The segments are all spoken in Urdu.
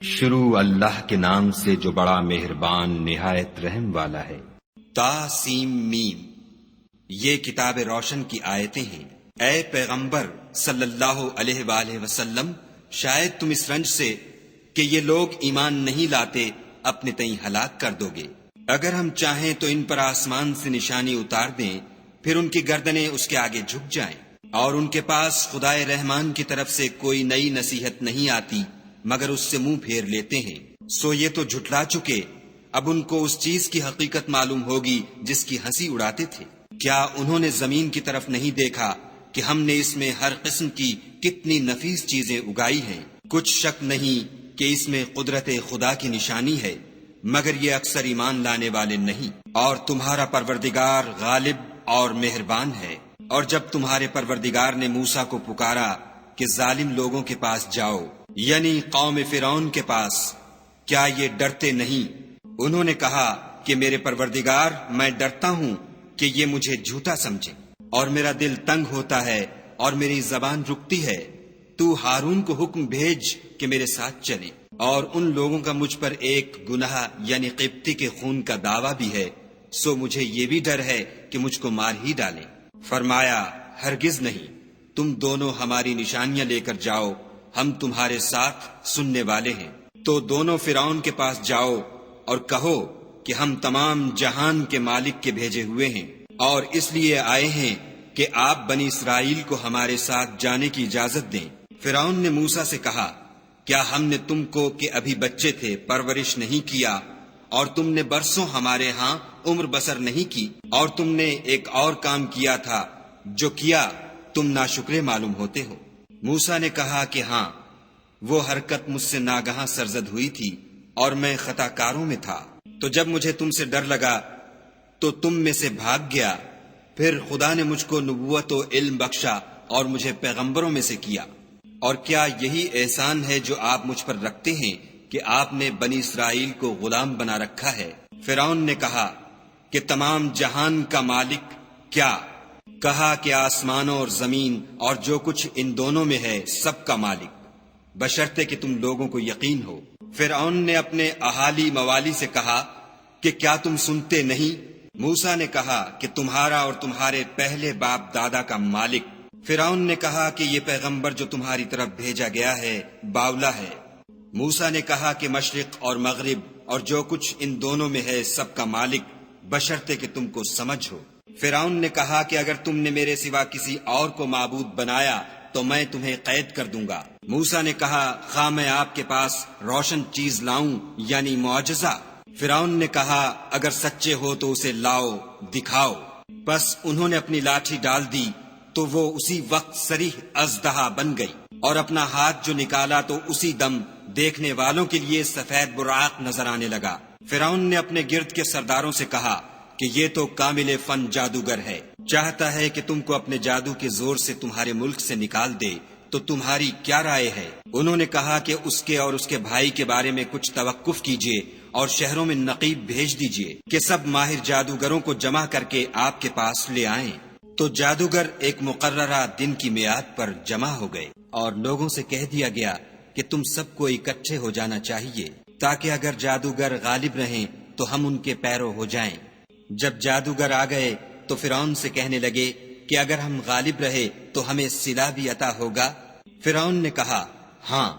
شروع اللہ کے نام سے جو بڑا مہربان نہایت رحم والا ہے۔ تا سیم میم، یہ کتاب روشن کی آیتیں ہیں۔ اے پیغمبر صلی اللہ علیہ وآلہ وسلم، شاید تم اس رنج سے کہ یہ لوگ ایمان نہیں لاتے اپنے تئیں ہلاک کر دو گے۔ اگر ہم چاہیں تو ان پر آسمان سے نشانی اتار دیں، پھر ان کی گردنیں اس کے آگے جھک جائیں، اور ان کے پاس خدائے رحمان کی طرف سے کوئی نئی نصیحت نہیں آتی مگر اس سے منہ پھیر لیتے ہیں۔ سو یہ تو جھٹلا چکے، اب ان کو اس چیز کی حقیقت معلوم ہوگی جس کی ہنسی اڑاتے تھے۔ کیا انہوں نے زمین کی طرف نہیں دیکھا کہ ہم نے اس میں ہر قسم کی کتنی نفیس چیزیں اگائی ہیں؟ کچھ شک نہیں کہ اس میں قدرت خدا کی نشانی ہے، مگر یہ اکثر ایمان لانے والے نہیں۔ اور تمہارا پروردگار غالب اور مہربان ہے۔ اور جب تمہارے پروردگار نے موسیٰ کو پکارا کہ ظالم لوگوں کے پاس جاؤ، یعنی قوم فرعون کے پاس، کیا یہ ڈرتے نہیں؟ انہوں نے کہا کہ میرے پروردگار، میں ڈرتا ہوں کہ یہ مجھے جھوٹا سمجھے، اور میرا دل تنگ ہوتا ہے اور میری زبان رکتی ہے۔ تو ہارون کو حکم بھیج کہ میرے ساتھ چلے، اور ان لوگوں کا مجھ پر ایک گناہ یعنی قبطی کے خون کا دعویٰ بھی ہے، سو مجھے یہ بھی ڈر ہے کہ مجھ کو مار ہی ڈالیں۔ فرمایا، ہرگز نہیں، تم دونوں ہماری نشانیاں لے کر جاؤ، ہم تمہارے ساتھ سننے والے ہیں۔ تو دونوں فرعون کے پاس جاؤ اور کہو کہ ہم تمام جہان کے مالک کے بھیجے ہوئے ہیں، اور اس لیے آئے ہیں کہ آپ بنی اسرائیل کو ہمارے ساتھ جانے کی اجازت دیں۔ فرعون نے موسیٰ سے کہا، کیا ہم نے تم کو کہ ابھی بچے تھے پرورش نہیں کیا، اور تم نے برسوں ہمارے ہاں عمر بسر نہیں کی، اور تم نے ایک اور کام کیا تھا جو کیا تم ناشکرے معلوم ہوتے ہو؟ موسیٰ نے کہا کہ ہاں، وہ حرکت مجھ سے ناگہاں سرزد ہوئی تھی اور میں خطا کاروں میں تھا۔ تو جب مجھے تم سے ڈر لگا تو تم میں سے بھاگ گیا، پھر خدا نے مجھ کو نبوت و علم بخشا اور مجھے پیغمبروں میں سے کیا۔ اور کیا یہی احسان ہے جو آپ مجھ پر رکھتے ہیں کہ آپ نے بنی اسرائیل کو غلام بنا رکھا ہے؟ فرعون نے کہا کہ تمام جہان کا مالک کیا؟ کہا کہ آسمانوں اور زمین اور جو کچھ ان دونوں میں ہے سب کا مالک، بشرطے کہ تم لوگوں کو یقین ہو۔ فرعون نے اپنے اہالی موالی سے کہا کہ کیا تم سنتے نہیں؟ موسیٰ نے کہا کہ تمہارا اور تمہارے پہلے باپ دادا کا مالک۔ فرعون نے کہا کہ یہ پیغمبر جو تمہاری طرف بھیجا گیا ہے باولا ہے۔ موسیٰ نے کہا کہ مشرق اور مغرب اور جو کچھ ان دونوں میں ہے سب کا مالک، بشرطے کہ تم کو سمجھ ہو۔ فرعون نے کہا کہ اگر تم نے میرے سوا کسی اور کو معبود بنایا تو میں تمہیں قید کر دوں گا۔ موسیٰ نے کہا، خواہ میں آپ کے پاس روشن چیز لاؤں یعنی معجزہ؟ فرعون نے کہا، اگر سچے ہو تو اسے لاؤ، دکھاؤ۔ بس انہوں نے اپنی لاٹھی ڈال دی تو وہ اسی وقت صریح اژدہا بن گئی، اور اپنا ہاتھ جو نکالا تو اسی دم دیکھنے والوں کے لیے سفید براق نظر آنے لگا۔ فرعون نے اپنے گرد کے سرداروں سے کہا کہ یہ تو کامل فن جادوگر ہے، چاہتا ہے کہ تم کو اپنے جادو کے زور سے تمہارے ملک سے نکال دے، تو تمہاری کیا رائے ہے؟ انہوں نے کہا کہ اس کے اور اس کے بھائی کے بارے میں کچھ توقف کیجیے اور شہروں میں نقیب بھیج دیجیے کہ سب ماہر جادوگروں کو جمع کر کے آپ کے پاس لے آئیں۔ تو جادوگر ایک مقررہ دن کی میعاد پر جمع ہو گئے، اور لوگوں سے کہہ دیا گیا کہ تم سب کو اکٹھے ہو جانا چاہیے، تاکہ اگر جادوگر غالب رہیں تو ہم ان کے پیرو ہو جائیں۔ جب جادوگر آ گئے تو فرعون سے کہنے لگے کہ اگر ہم غالب رہے تو ہمیں صلہ بھی عطا ہوگا؟ فرعون نے کہا، ہاں،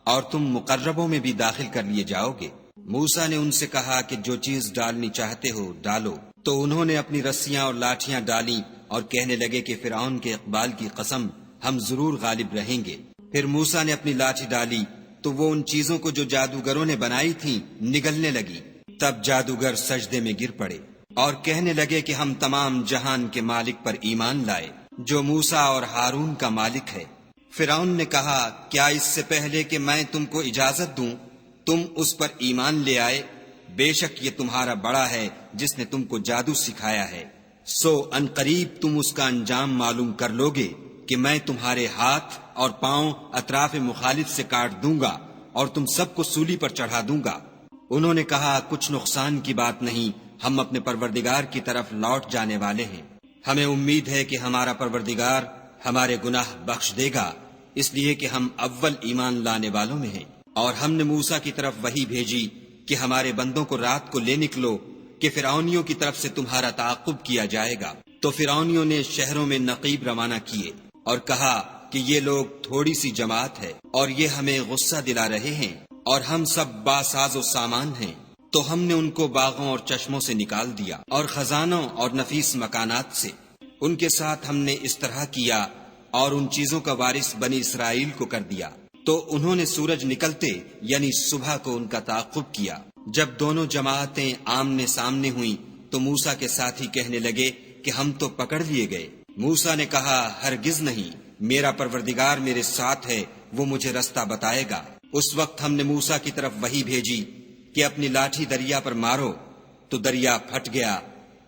اور تم مقربوں میں بھی داخل کر لیے جاؤ گے۔ موسیٰ نے ان سے کہا کہ جو چیز ڈالنی چاہتے ہو ڈالو۔ تو انہوں نے اپنی رسیاں اور لاٹھیاں ڈالیں اور کہنے لگے کہ فرعون کے اقبال کی قسم، ہم ضرور غالب رہیں گے۔ پھر موسیٰ نے اپنی لاٹھی ڈالی تو وہ ان چیزوں کو جو جادوگروں نے بنائی تھیں نگلنے لگی۔ تب جادوگر سجدے میں گر پڑے اور کہنے لگے کہ ہم تمام جہان کے مالک پر ایمان لائے جو موسیٰ اور ہارون کا مالک ہے۔ فرعون نے کہا، کیا اس سے پہلے کہ میں تم کو اجازت دوں تم اس پر ایمان لے آئے؟ بے شک یہ تمہارا بڑا ہے جس نے تم کو جادو سکھایا ہے، سو ان قریب تم اس کا انجام معلوم کر لوگے کہ میں تمہارے ہاتھ اور پاؤں اطراف مخالف سے کاٹ دوں گا اور تم سب کو سولی پر چڑھا دوں گا۔ انہوں نے کہا، کچھ نقصان کی بات نہیں، ہم اپنے پروردگار کی طرف لوٹ جانے والے ہیں، ہمیں امید ہے کہ ہمارا پروردگار ہمارے گناہ بخش دے گا، اس لیے کہ ہم اول ایمان لانے والوں میں ہیں۔ اور ہم نے موسیٰ کی طرف وحی بھیجی کہ ہمارے بندوں کو رات کو لے نکلو کہ فرعونیوں کی طرف سے تمہارا تعاقب کیا جائے گا۔ تو فرعونیوں نے شہروں میں نقیب روانہ کیے اور کہا کہ یہ لوگ تھوڑی سی جماعت ہے اور یہ ہمیں غصہ دلا رہے ہیں اور ہم سب باساز و سامان ہیں۔ تو ہم نے ان کو باغوں اور چشموں سے نکال دیا اور خزانوں اور نفیس مکانات سے۔ ان کے ساتھ ہم نے اس طرح کیا اور ان چیزوں کا وارث بنی اسرائیل کو کر دیا۔ تو انہوں نے سورج نکلتے یعنی صبح کو ان کا تعاقب کیا۔ جب دونوں جماعتیں آمنے سامنے ہوئیں تو موسیٰ کے ساتھی کہنے لگے کہ ہم تو پکڑ لیے گئے۔ موسیٰ نے کہا ہرگز نہیں، میرا پروردگار میرے ساتھ ہے، وہ مجھے رستہ بتائے گا۔ اس وقت ہم نے موسیٰ کی طرف وحی بھیجی کہ اپنی لاٹھی دریا پر مارو، تو دریا پھٹ گیا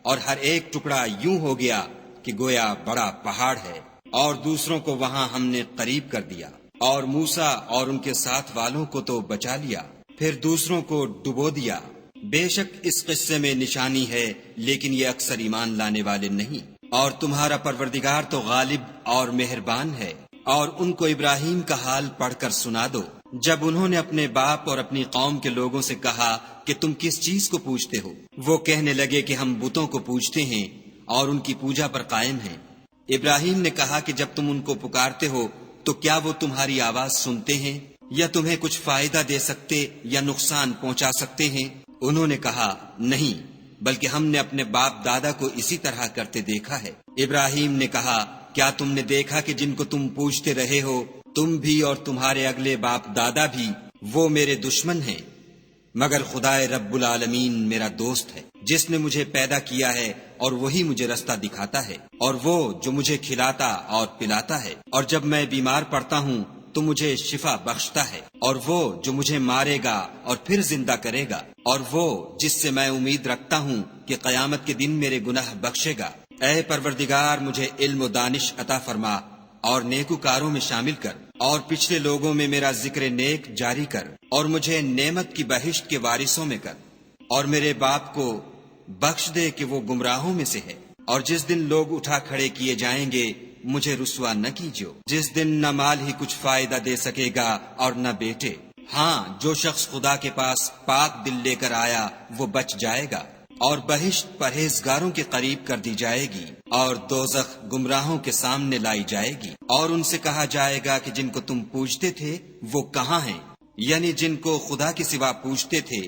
اور ہر ایک ٹکڑا یوں ہو گیا کہ گویا بڑا پہاڑ ہے، اور دوسروں کو وہاں ہم نے قریب کر دیا، اور موسیٰ اور ان کے ساتھ والوں کو تو بچا لیا، پھر دوسروں کو ڈبو دیا۔ بے شک اس قصے میں نشانی ہے، لیکن یہ اکثر ایمان لانے والے نہیں۔ اور تمہارا پروردگار تو غالب اور مہربان ہے۔ اور ان کو ابراہیم کا حال پڑھ کر سنا دو، جب انہوں نے اپنے باپ اور اپنی قوم کے لوگوں سے کہا کہ تم کس چیز کو پوجتے ہو؟ وہ کہنے لگے کہ ہم بتوں کو پوجتے ہیں اور ان کی پوجا پر قائم ہیں۔ ابراہیم نے کہا کہ جب تم ان کو پکارتے ہو تو کیا وہ تمہاری آواز سنتے ہیں یا تمہیں کچھ فائدہ دے سکتے یا نقصان پہنچا سکتے ہیں؟ انہوں نے کہا نہیں، بلکہ ہم نے اپنے باپ دادا کو اسی طرح کرتے دیکھا ہے۔ ابراہیم نے کہا کیا تم نے دیکھا کہ جن کو تم پوجتے رہے ہو، تم بھی اور تمہارے اگلے باپ دادا بھی، وہ میرے دشمن ہیں، مگر خدائے رب العالمین میرا دوست ہے، جس نے مجھے پیدا کیا ہے اور وہی مجھے رستہ دکھاتا ہے، اور وہ جو مجھے کھلاتا اور پلاتا ہے، اور جب میں بیمار پڑتا ہوں تو مجھے شفا بخشتا ہے، اور وہ جو مجھے مارے گا اور پھر زندہ کرے گا، اور وہ جس سے میں امید رکھتا ہوں کہ قیامت کے دن میرے گناہ بخشے گا۔ اے پروردگار مجھے علم و دانش عطا فرما اور نیکوکاروں میں شامل کر، اور پچھلے لوگوں میں میرا ذکر نیک جاری کر، اور مجھے نعمت کی بہشت کے وارثوں میں کر، اور میرے باپ کو بخش دے کہ وہ گمراہوں میں سے ہے، اور جس دن لوگ اٹھا کھڑے کیے جائیں گے مجھے رسوا نہ کیجو، جس دن نہ مال ہی کچھ فائدہ دے سکے گا اور نہ بیٹے۔ ہاں، جو شخص خدا کے پاس پاک دل لے کر آیا وہ بچ جائے گا، اور بہشت پرہیزگاروں کے قریب کر دی جائے گی، اور دوزخ گمراہوں کے سامنے لائی جائے گی، اور ان سے کہا جائے گا کہ جن کو تم پوجتے تھے وہ کہاں ہیں؟ یعنی جن کو خدا کے سوا پوجتے تھے،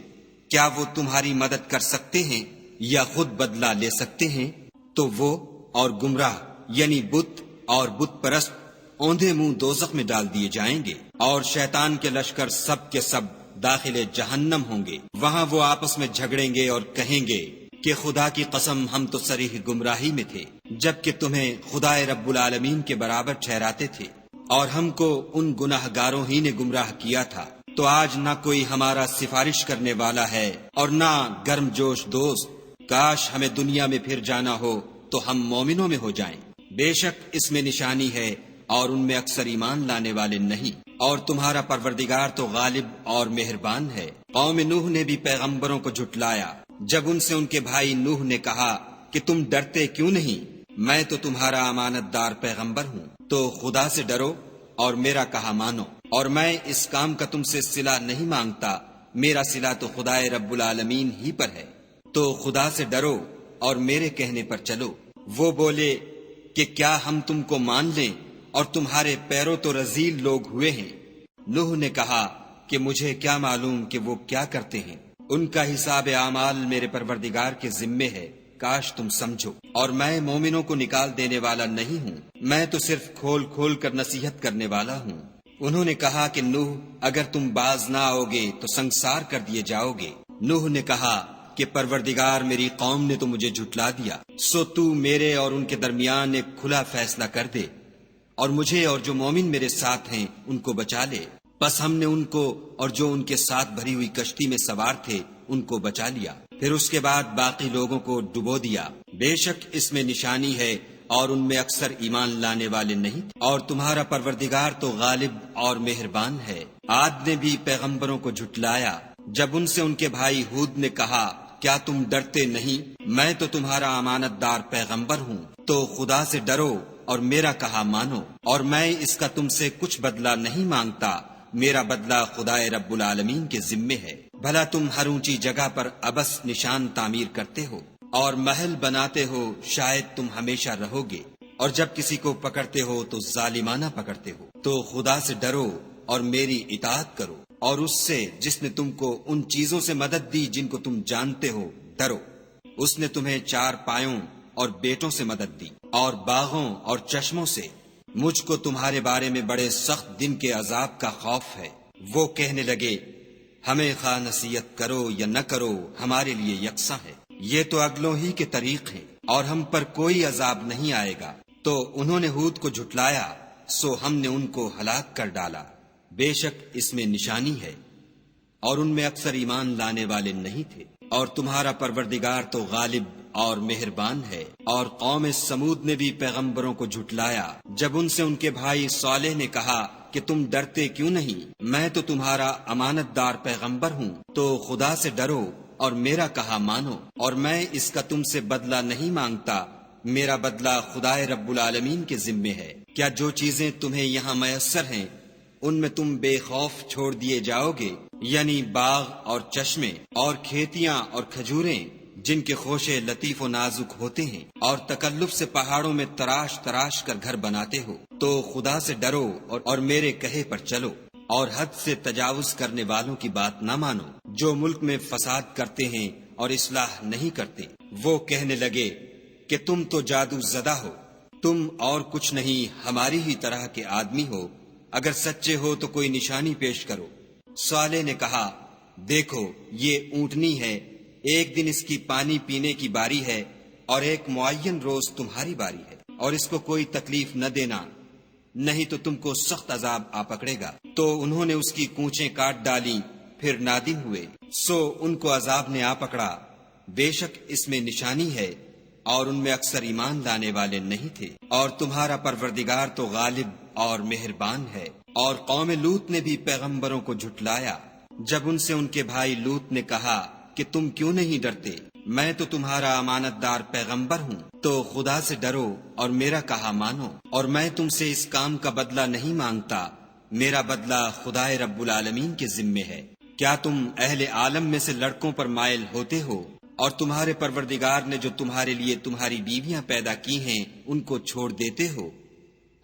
کیا وہ تمہاری مدد کر سکتے ہیں یا خود بدلہ لے سکتے ہیں؟ تو وہ اور گمراہ یعنی بت اور بت پرست اوندھے منہ دوزخ میں ڈال دیے جائیں گے، اور شیطان کے لشکر سب کے سب داخل جہنم ہوں گے۔ وہاں وہ آپس میں جھگڑیں گے اور کہیں گے کہ خدا کی قسم ہم تو صریح گمراہی میں تھے، جبکہ تمہیں خدائے رب العالمین کے برابر ٹھہراتے تھے، اور ہم کو ان گناہ گاروں ہی نے گمراہ کیا تھا۔ تو آج نہ کوئی ہمارا سفارش کرنے والا ہے اور نہ گرم جوش دوست۔ کاش ہمیں دنیا میں پھر جانا ہو تو ہم مومنوں میں ہو جائیں۔ بے شک اس میں نشانی ہے اور ان میں اکثر ایمان لانے والے نہیں۔ اور تمہارا پروردگار تو غالب اور مہربان ہے۔ قوم نوح نے بھی پیغمبروں کو جھٹلایا جب ان سے ان کے بھائی نوح نے کہا کہ تم ڈرتے کیوں نہیں، میں تو تمہارا امانت دار پیغمبر ہوں، تو خدا سے ڈرو اور میرا کہا مانو، اور میں اس کام کا تم سے صلہ نہیں مانگتا، میرا صلہ تو خدائے رب العالمین ہی پر ہے، تو خدا سے ڈرو اور میرے کہنے پر چلو۔ وہ بولے کہ کیا ہم تم کو مان لیں اور تمہارے پیروں تو رذیل لوگ ہوئے ہیں۔ نوح نے کہا کہ مجھے کیا معلوم کہ وہ کیا کرتے ہیں، ان کا حساب اعمال میرے پروردگار کے ذمے ہے، کاش تم سمجھو، اور میں مومنوں کو نکال دینے والا نہیں ہوں، میں تو صرف کھول کھول کر نصیحت کرنے والا ہوں۔ انہوں نے کہا کہ نوح اگر تم باز نہ آؤ گے تو سنگسار کر دیے جاؤ گے۔ نوح نے کہا کہ پروردگار میری قوم نے تو مجھے جھٹلا دیا، سو تو میرے اور ان کے درمیان ایک کھلا فیصلہ کر دے، اور مجھے اور جو مومن میرے ساتھ ہیں ان کو بچا لے۔ بس ہم نے ان کو اور جو ان کے ساتھ بھری ہوئی کشتی میں سوار تھے ان کو بچا لیا، پھر اس کے بعد باقی لوگوں کو ڈبو دیا۔ بے شک اس میں نشانی ہے اور ان میں اکثر ایمان لانے والے نہیں، اور تمہارا پروردگار تو غالب اور مہربان ہے۔ عاد نے بھی پیغمبروں کو جھٹلایا جب ان سے ان کے بھائی ہود نے کہا کیا تم ڈرتے نہیں، میں تو تمہارا امانت دار پیغمبر ہوں، تو خدا سے ڈرو اور میرا کہا مانو، اور میں اس کا تم سے کچھ بدلہ نہیں مانگتا، میرا بدلہ خدائے رب العالمین کے ذمے ہے۔ بھلا تم ہر اونچی جگہ پر ابس نشان تعمیر کرتے ہو اور محل بناتے ہو، شاید تم ہمیشہ رہو گے، اور جب کسی کو پکڑتے ہو تو ظالمانہ پکڑتے ہو۔ تو خدا سے ڈرو اور میری اطاعت کرو، اور اس سے جس نے تم کو ان چیزوں سے مدد دی جن کو تم جانتے ہو ڈرو۔ اس نے تمہیں 4 پایوں اور بیٹوں سے مدد دی اور باغوں اور چشموں سے۔ مجھ کو تمہارے بارے میں بڑے سخت دن کے عذاب کا خوف ہے۔ وہ کہنے لگے ہمیں خواہ نصیحت کرو یا نہ کرو ہمارے لیے یکساں ہے، یہ تو اگلوں ہی کے طریق ہیں اور ہم پر کوئی عذاب نہیں آئے گا۔ تو انہوں نے ہود کو جھٹلایا، سو ہم نے ان کو ہلاک کر ڈالا۔ بے شک اس میں نشانی ہے، اور ان میں اکثر ایمان لانے والے نہیں تھے۔ اور تمہارا پروردگار تو غالب اور مہربان ہے۔ اور قوم سمود نے بھی پیغمبروں کو جھٹلایا جب ان سے ان کے بھائی صالح نے کہا کہ تم ڈرتے کیوں نہیں، میں تو تمہارا امانت دار پیغمبر ہوں، تو خدا سے ڈرو اور میرا کہا مانو، اور میں اس کا تم سے بدلہ نہیں مانگتا، میرا بدلہ خدائے رب العالمین کے ذمے ہے۔ کیا جو چیزیں تمہیں یہاں میسر ہیں ان میں تم بے خوف چھوڑ دیے جاؤ گے، یعنی باغ اور چشمے اور کھیتیاں اور کھجوریں جن کے خوشے لطیف و نازک ہوتے ہیں، اور تکلف سے پہاڑوں میں تراش تراش کر گھر بناتے ہو، تو خدا سے ڈرو اور میرے کہے پر چلو، اور حد سے تجاوز کرنے والوں کی بات نہ مانو جو ملک میں فساد کرتے ہیں اور اصلاح نہیں کرتے۔ وہ کہنے لگے کہ تم تو جادو زدہ ہو، تم اور کچھ نہیں ہماری ہی طرح کے آدمی ہو، اگر سچے ہو تو کوئی نشانی پیش کرو۔ صالح نے کہا دیکھو یہ اونٹنی ہے، ایک دن اس کی پانی پینے کی باری ہے اور ایک معین روز تمہاری باری ہے، اور اس کو کوئی تکلیف نہ دینا، نہیں تو تم کو سخت عذاب آ پکڑے گا۔ تو انہوں نے اس کی کونچیں کاٹ ڈالی، پھر نادم ہوئے، سو ان کو عذاب نے آ پکڑا۔ بے شک اس میں نشانی ہے، اور ان میں اکثر ایمان لانے والے نہیں تھے۔ اور تمہارا پروردگار تو غالب اور مہربان ہے۔ اور قوم لوط نے بھی پیغمبروں کو جھٹلایا جب ان سے ان کے بھائی لوط نے کہا کہ تم کیوں نہیں ڈرتے، میں تو تمہارا امانت دار پیغمبر ہوں، تو خدا سے ڈرو اور میرا کہا مانو، اور میں تم سے اس کام کا بدلہ نہیں مانگتا، میرا بدلہ خدائے رب العالمین کے ذمے ہے۔ کیا تم اہل عالم میں سے لڑکوں پر مائل ہوتے ہو، اور تمہارے پروردگار نے جو تمہارے لیے تمہاری بیویاں پیدا کی ہیں ان کو چھوڑ دیتے ہو؟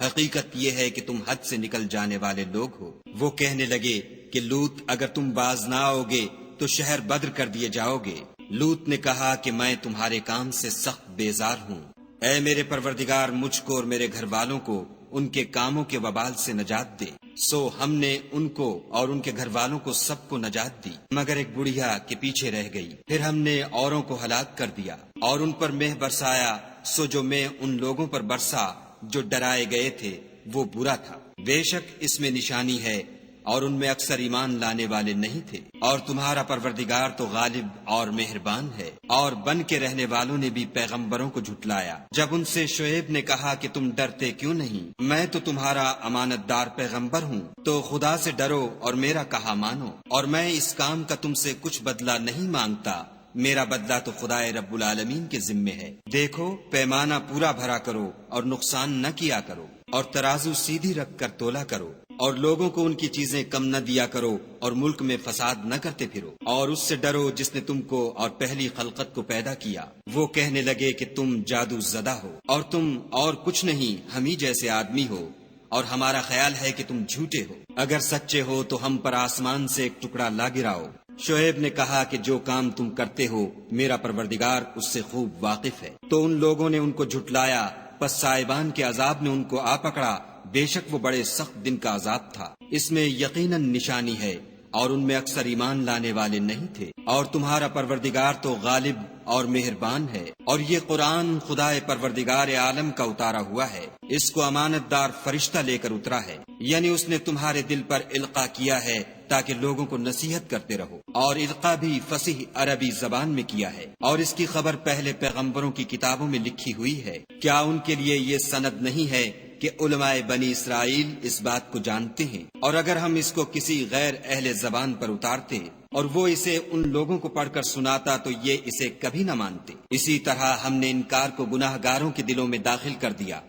حقیقت یہ ہے کہ تم حد سے نکل جانے والے لوگ ہو۔ وہ کہنے لگے کہ لوط اگر تم باز نہ آؤ گے تو شہر بدر کر دیے جاؤ گے۔ لوط نے کہا کہ میں تمہارے کام سے سخت بیزار ہوں، اے میرے پروردگار مجھ کو اور میرے گھر والوں کو ان کے کاموں کے وبال سے نجات دے۔ سو ہم نے ان کو اور ان کے گھر والوں کو سب کو نجات دی، مگر ایک بڑھیا کے پیچھے رہ گئی۔ پھر ہم نے اوروں کو ہلاک کر دیا اور ان پر مہ برسایا، سو جو مہ ان لوگوں پر برسا جو ڈرائے گئے تھے وہ برا تھا۔ بے شک اس میں نشانی ہے، اور ان میں اکثر ایمان لانے والے نہیں تھے۔ اور تمہارا پروردگار تو غالب اور مہربان ہے۔ اور بن کے رہنے والوں نے بھی پیغمبروں کو جھٹلایا جب ان سے شعیب نے کہا کہ تم ڈرتے کیوں نہیں، میں تو تمہارا امانت دار پیغمبر ہوں، تو خدا سے ڈرو اور میرا کہا مانو، اور میں اس کام کا تم سے کچھ بدلہ نہیں مانگتا، میرا بدلہ تو خدائے رب العالمین کے ذمے ہے۔ دیکھو پیمانہ پورا بھرا کرو اور نقصان نہ کیا کرو، اور ترازو سیدھی رکھ کر تولا کرو، اور لوگوں کو ان کی چیزیں کم نہ دیا کرو، اور ملک میں فساد نہ کرتے پھرو، اور اس سے ڈرو جس نے تم کو اور پہلی خلقت کو پیدا کیا۔ وہ کہنے لگے کہ تم جادو زدہ ہو، اور تم اور کچھ نہیں ہم ہی جیسے آدمی ہو، اور ہمارا خیال ہے کہ تم جھوٹے ہو، اگر سچے ہو تو ہم پر آسمان سے ایک ٹکڑا لا گراؤ۔ شعیب نے کہا کہ جو کام تم کرتے ہو میرا پروردگار اس سے خوب واقف ہے۔ تو ان لوگوں نے ان کو جھٹلایا، پس صاحبان کے عذاب نے ان کو آ پکڑا، بے شک وہ بڑے سخت دن کا عذاب تھا۔ اس میں یقیناً نشانی ہے، اور ان میں اکثر ایمان لانے والے نہیں تھے۔ اور تمہارا پروردگار تو غالب اور مہربان ہے۔ اور یہ قرآن خدائے پروردگار عالم کا اتارا ہوا ہے، اس کو امانت دار فرشتہ لے کر اترا ہے، یعنی اس نے تمہارے دل پر القاء کیا ہے تاکہ لوگوں کو نصیحت کرتے رہو، اور القاء بھی فصیح عربی زبان میں کیا ہے، اور اس کی خبر پہلے پیغمبروں کی کتابوں میں لکھی ہوئی ہے۔ کیا ان کے لیے یہ سند نہیں ہے کہ علماء بنی اسرائیل اس بات کو جانتے ہیں، اور اگر ہم اس کو کسی غیر اہل زبان پر اتارتے اور وہ اسے ان لوگوں کو پڑھ کر سناتا تو یہ اسے کبھی نہ مانتے۔ اسی طرح ہم نے انکار کو گناہ گاروں کے دلوں میں داخل کر دیا،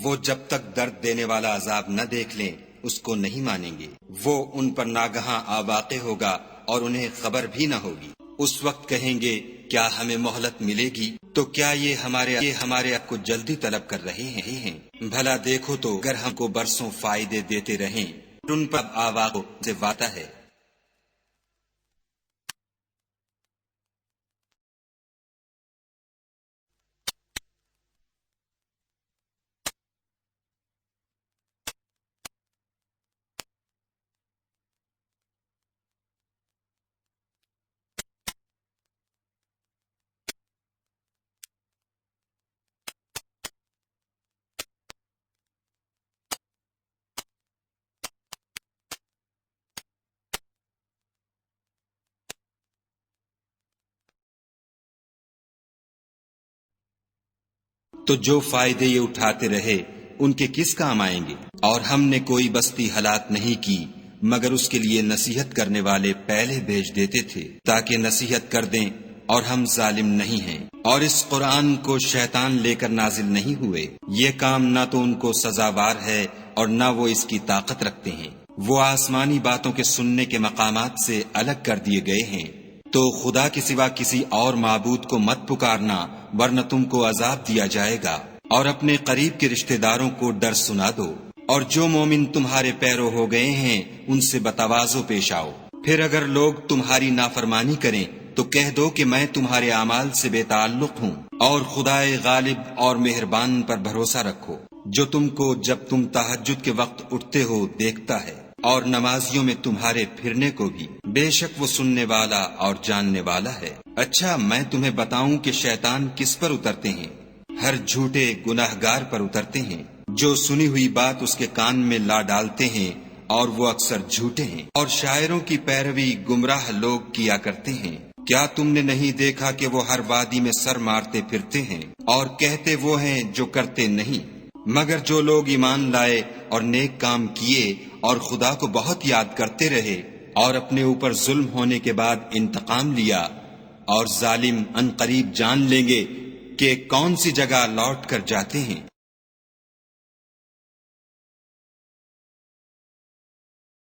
وہ جب تک درد دینے والا عذاب نہ دیکھ لیں اس کو نہیں مانیں گے، وہ ان پر ناگہاں آ واقع ہوگا اور انہیں خبر بھی نہ ہوگی۔ اس وقت کہیں گے کیا ہمیں مہلت ملے گی؟ تو کیا یہ ہمارے آپ کو جلدی طلب کر رہے ہیں؟ بھلا دیکھو تو اگر ہم کو برسوں فائدے دیتے رہیں ان پر آواز سے وعدہ ہے۔ تو جو فائدے یہ اٹھاتے رہے ان کے کس کام آئیں گے؟ اور ہم نے کوئی بستی ہلاک نہیں کی مگر اس کے لیے نصیحت کرنے والے پہلے بھیج دیتے تھے تاکہ نصیحت کر دیں، اور ہم ظالم نہیں ہیں۔ اور اس قرآن کو شیطان لے کر نازل نہیں ہوئے، یہ کام نہ تو ان کو سزاوار ہے اور نہ وہ اس کی طاقت رکھتے ہیں۔ وہ آسمانی باتوں کے سننے کے مقامات سے الگ کر دیے گئے ہیں۔ تو خدا کے سوا کسی اور معبود کو مت پکارنا ورنہ تم کو عذاب دیا جائے گا، اور اپنے قریب کے رشتہ داروں کو ڈر سنا دو، اور جو مومن تمہارے پیرو ہو گئے ہیں ان سے بتواضع پیش آؤ۔ پھر اگر لوگ تمہاری نافرمانی کریں تو کہہ دو کہ میں تمہارے اعمال سے بے تعلق ہوں، اور خدائے غالب اور مہربان پر بھروسہ رکھو جو تم کو جب تم تہجد کے وقت اٹھتے ہو دیکھتا ہے، اور نمازیوں میں تمہارے پھرنے کو بھی، بے شک وہ سننے والا اور جاننے والا ہے۔ اچھا میں تمہیں بتاؤں کہ شیطان کس پر اترتے ہیں؟ ہر جھوٹے گناہگار پر اترتے ہیں جو سنی ہوئی بات اس کے کان میں لا ڈالتے ہیں، اور وہ اکثر جھوٹے ہیں، اور شاعروں کی پیروی گمراہ لوگ کیا کرتے ہیں۔ کیا تم نے نہیں دیکھا کہ وہ ہر وادی میں سر مارتے پھرتے ہیں اور کہتے وہ ہیں جو کرتے نہیں؟ مگر جو لوگ ایمان لائے اور نیک کام کیے اور خدا کو بہت یاد کرتے رہے اور اپنے اوپر ظلم ہونے کے بعد انتقام لیا، اور ظالم ان قریب جان لیں گے کہ کون سی جگہ لوٹ کر جاتے ہیں۔